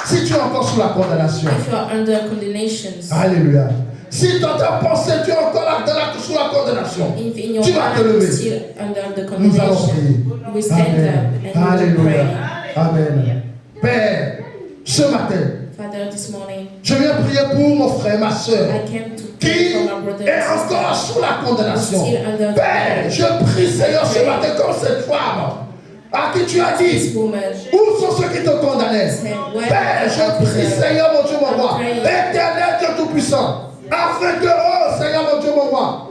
si tu es encore sous la condamnation, if you are under condemnations, alléluia. Si dans ta pensée tu es encore sous la condamnation, if in your tu vas te mind lever. you're still under the Nous allons condemnation, prier. we stand Amen. up and we will Alléluia. pray. Amen. Père, ce matin, Father, this morning, je viens prier pour mon frère, ma soeur, I came to pray qui for my brother est and encore sister. sous la condamnation. Still under the Père, je prie, Seigneur, ce matin, comme cette femme à qui tu as This dit, woman, où sont ceux qui te condamnaient? Père, je prie, Seigneur, mon Dieu, mon roi, éternel Dieu Tout-Puissant, afin que, oh Seigneur, mon Dieu, mon roi,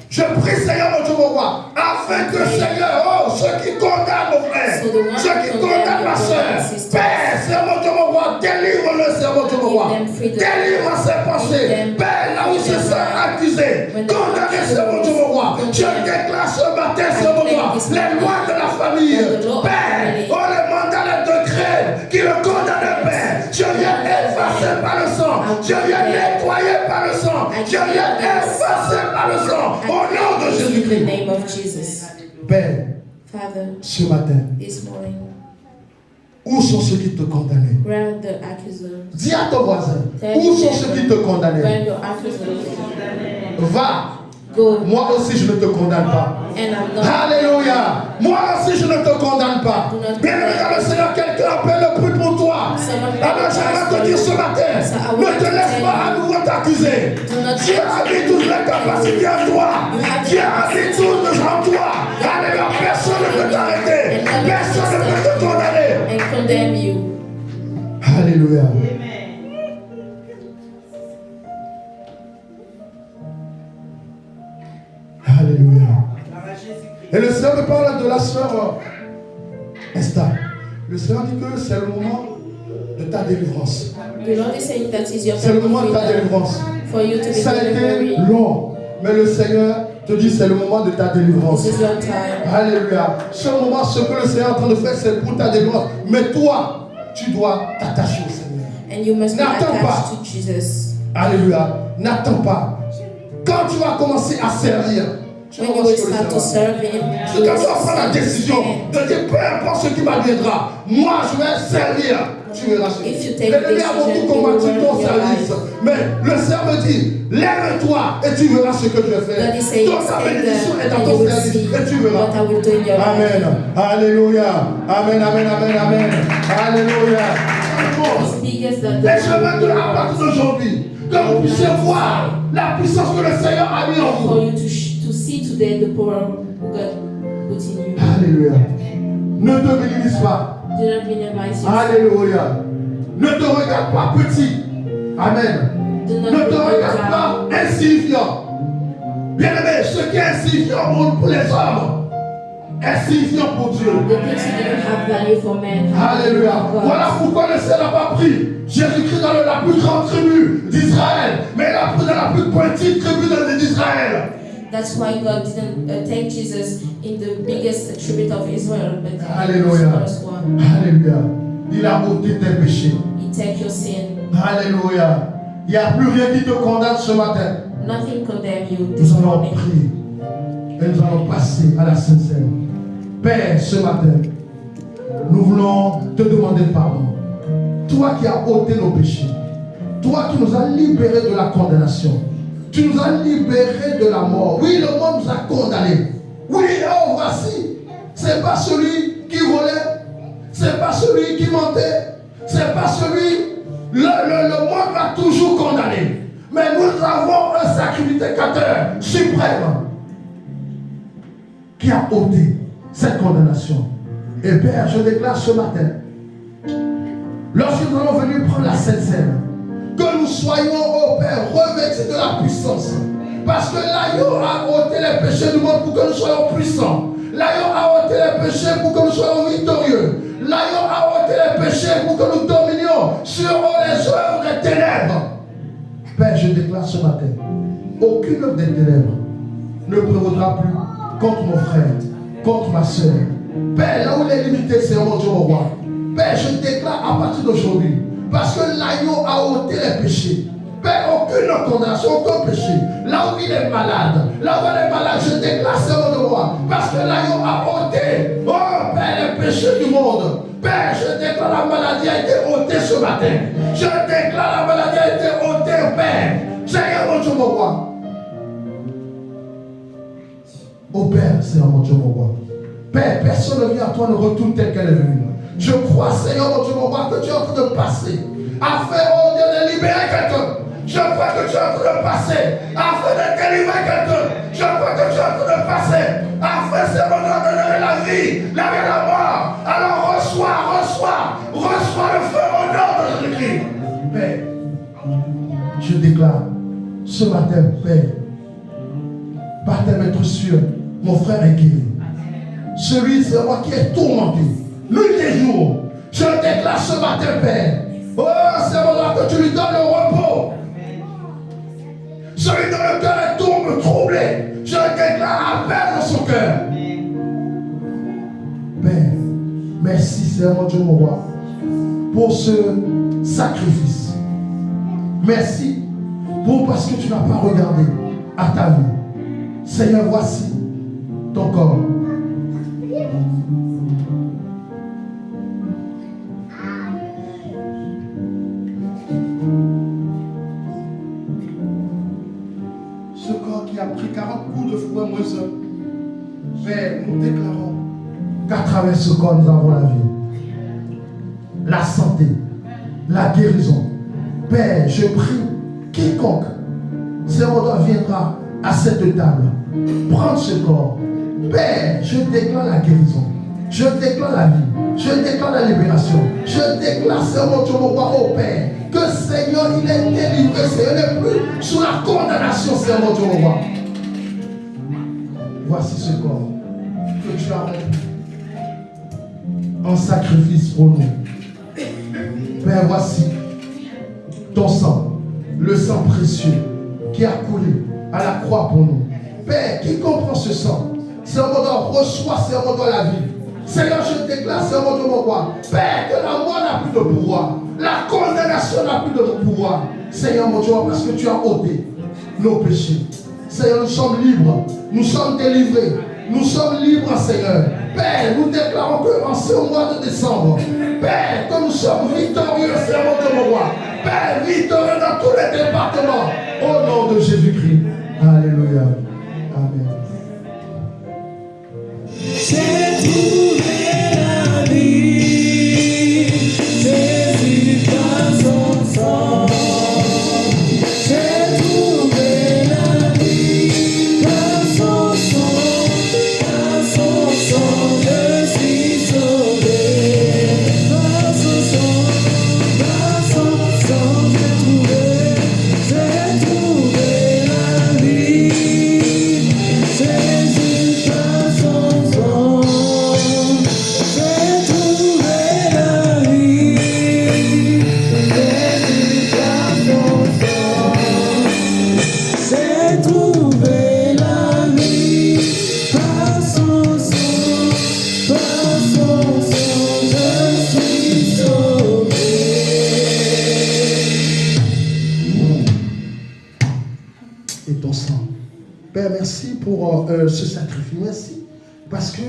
je prie, Seigneur, mon Dieu, mon roi, afin que, Seigneur, oh, ceux qui condamnent mon frère, ceux qui condamnent ma soeur, Père, Seigneur, mon Dieu, mon roi, délivre-le, Seigneur, mon Dieu, mon roi, délivre ses pensées, Père, là où je suis accusé, condamné, Seigneur, mon Dieu, mon roi, je déclare ce matin, Seigneur, mon roi, les lois de la famille, Père, oh, les mandats, les décrets qui le condamnent, Père, je viens effacer par le sang, je viens nettoyer par le sang, je viens effacer par le sang, au nom de in the Jésus-Christ. name of Jesus. Père, Father, ce matin, this morning, où sont ceux qui te condamnaient? where are the accusers? Dis à ton voisin, où sont ceux qui te Where condamnaient? are your accusers? Va, Go, moi aussi je ne te condamne pas. and I'm not. Alléluia, moi aussi je ne te condamne pas. Bien-aimé dans le Seigneur, quelqu'un appelle le bruit pour toi. Alors j'aimerais te dire ce matin, ne te laisse pas à nouveau t'accuser. Dieu a mis toutes les capacités en toi. Dieu a mis tout en toi. Alléluia, personne ne peut t'arrêter. Personne ne peut te condamner. And condemn you. Alléluia. Alléluia. Et le Seigneur me parle de la sœur Esther. Le Seigneur dit que c'est le moment de ta délivrance. The Lord is saying that is your C'est le time moment de ta of freedom délivrance. for you to be Ça a été delivered. long, mais le Seigneur te dit c'est le moment de ta délivrance. This is your time. Alléluia. Ce moment, ce que le Seigneur est en train de faire, c'est pour ta délivrance. Mais toi, tu dois t'attacher au Seigneur. And you must be N'attends pas. attached to Jesus. Alléluia. N'attends pas. Quand tu vas commencer à servir, tu vas When you voir will ce que le start to Seigneur va faire. serve Him, Tu dois prendre la décision de dire peu importe ce qui m'adviendra, moi je vais servir. Tu verras ce If you que take l'ennemi a decision, beaucoup combattu you will ton run your service. Mais le Seigneur me dit, lève-toi et tu verras ce que je vais faire. God is saying, Donc ta bénédiction est dans and ton you will service see et tu verras. what I will do in your life. Amen. Alléluia. Amen, amen, amen, amen. Alléluia. It's biggest than Et je veux que à partir d'aujourd'hui, que vous puissiez voir la puissance que le Seigneur a mis en for vous. you to see today the power God put in you. Alléluia. Ne te minimise pas. Do not minimize yourself. Alléluia. Ne te regarde pas petit. Amen. Do not Ne te look regarde down. pas insignifiant. Bien-aimé, ce qui est insignifiant pour les hommes, insignifiant pour Dieu. The things you didn't have value for men. Alléluia. God. Voilà pourquoi le ciel n'a pas pris Jésus-Christ dans la plus grande tribu d'Israël, mais il a pris dans la plus petite tribu d'Israël. That's why God didn't take Jesus in the biggest tribute of Israel, but in the Alléluia. smallest one. Alléluia. Il a ôté tes péchés. He take your sin. Alléluia. Il n'y a plus rien qui te condamne ce matin. Nothing condemn you this Nous allons morning. prier et nous allons passer à la Sainte Seine. Père, ce matin, nous voulons te demander pardon. Toi qui as ôté nos péchés, toi qui nous as libérés de la condamnation, tu nous as libérés de la mort. Oui, le monde nous a condamnés. Oui, oh, voici, c'est pas celui qui volait, c'est pas celui qui mentait, c'est pas celui. Le monde m'a toujours condamné. Mais nous avons un sacrificateur suprême qui a ôté cette condamnation. Et Père, je déclare ce matin, lorsque nous allons venir prendre la Sainte Seine, que nous soyons, oh Père, revêtus de la puissance. Parce que l'agneau a ôté les péchés du monde pour que nous soyons puissants. L'agneau a ôté les péchés pour que nous soyons victorieux. L'agneau a ôté les péchés pour que nous dominions sur les œuvres des ténèbres. Père, je déclare ce matin, aucune œuvre des ténèbres ne prévaudra plus contre mon frère, contre ma soeur. Père, là où il est limité, c'est mon Dieu, mon roi. Père, je déclare à partir d'aujourd'hui, parce que l'agneau a ôté les péchés. Père, aucune condamnation, aucun péché. Là où il est malade, là où elle est malade, je déclare c'est mon roi. Parce que l'agneau a ôté, oh Père, les péchés du monde. Père, je déclare la maladie a été ôtée ce matin. Je déclare la maladie a été ôtée, Père. Seigneur mon Dieu, mon roi. Oh Père, Seigneur mon Dieu, mon roi. Père, personne ne vient à toi, ne retourne tel qu'elle est venue. Je crois, Seigneur mon Dieu, mon roi, que tu es en train de passer afin, oh Dieu, de libérer quelqu'un. Je crois que tu es en train de passer afin de délivrer quelqu'un. Je crois que tu es en train de passer afin, Seigneur mon Dieu, de donner la vie, la mort. Alors reçois le feu au nom de Jésus-Christ. Père, je déclare ce matin, Père, par tes maîtres sûrs, mon frère est guéri. Celui, c'est moi qui est tourmenté, nuit et jour. Je déclare ce matin, Père, oh, c'est moi que tu lui donnes le repos. Celui dont le cœur est tourbe, troublé, je déclare à paix dans son cœur. Père, merci, Seigneur mon Dieu, mon roi, pour ce sacrifice. Merci parce que tu n'as pas regardé à ta vie. Seigneur, voici ton corps. Ce corps qui a pris 40 coups de fouet, moi seul. Père, nous déclarons qu'à travers ce corps, nous avons la vie, la santé, la guérison. Père, je prie, quiconque, Seigneur, viendra à cette table, prendre ce corps. Père, je déclare la guérison, je déclare la vie, je déclare la libération, je déclare, Seigneur, mon Dieu, mon roi, au Père, que Seigneur, il est délivré, Seigneur, il n'est plus sous la condamnation, Seigneur, mon Dieu, mon roi. Voici ce corps que tu as rempli en sacrifice pour nous. Père, voici ton sang, le sang précieux qui a coulé à la croix pour nous. Père, qui comprend ce sang, Seigneur mon Dieu, reçoit, Seigneur mon Dieu, la vie. Seigneur, je déclare, Seigneur mon Dieu, mon roi, Père, que la mort n'a plus de pouvoir, la condamnation n'a plus de pouvoir. Seigneur mon Dieu, parce que tu as ôté nos péchés. Seigneur, nous sommes libres, nous sommes délivrés, nous sommes libres, Seigneur. Père, nous déclarons qu'en ce mois de décembre, Père, que nous sommes victorieux, Seigneur mon Dieu, mon roi. Père, victorieux dans tous les départements. Au nom de Jésus-Christ. Alléluia. Amen. J'ai trouvé la vie, Jésus par son sang. J'ai trouvé la vie par son sang, je suis sauvé. pour ce sacrifice. Merci. Parce que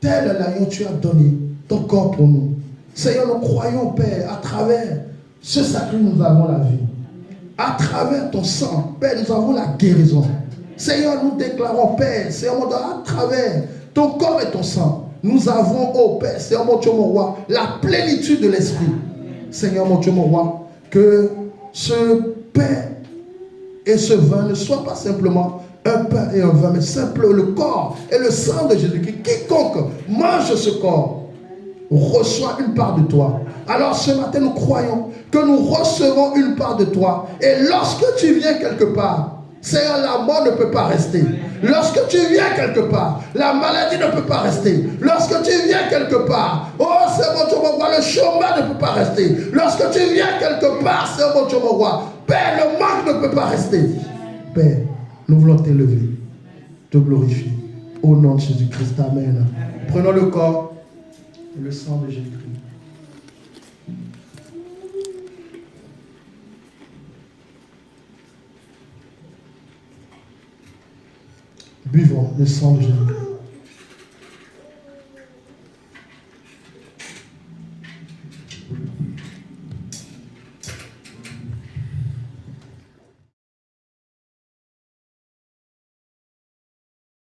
tel l'agneau, tu as donné ton corps pour nous. Seigneur, nous croyons, Père, à travers ce sacrifice, nous avons la vie. À travers ton sang, Père, nous avons la guérison. Seigneur, nous déclarons, Père, Seigneur, à travers ton corps et ton sang, nous avons, oh Père, Seigneur, mon Dieu, mon roi, la plénitude de l'esprit. Seigneur, mon Dieu, mon roi, que ce pain et ce vin ne soient pas simplement un pain et un vin, mais simplement le corps et le sang de Jésus-Christ. Quiconque mange ce corps reçoit une part de toi. Alors ce matin, nous croyons que nous recevons une part de toi. Et lorsque tu viens quelque part, Seigneur, la mort ne peut pas rester. Lorsque tu viens quelque part, la maladie ne peut pas rester. Lorsque tu viens quelque part, oh c'est mon Dieu, mon roi, le chômage ne peut pas rester. Lorsque tu viens quelque part, c'est mon Dieu, mon roi, Père, le manque ne peut pas rester. Père, nous voulons t'élever, te glorifier. Au nom de Jésus-Christ, amen. Prenons le corps et le sang de Jésus-Christ. Buvons le sang de Jésus-Christ.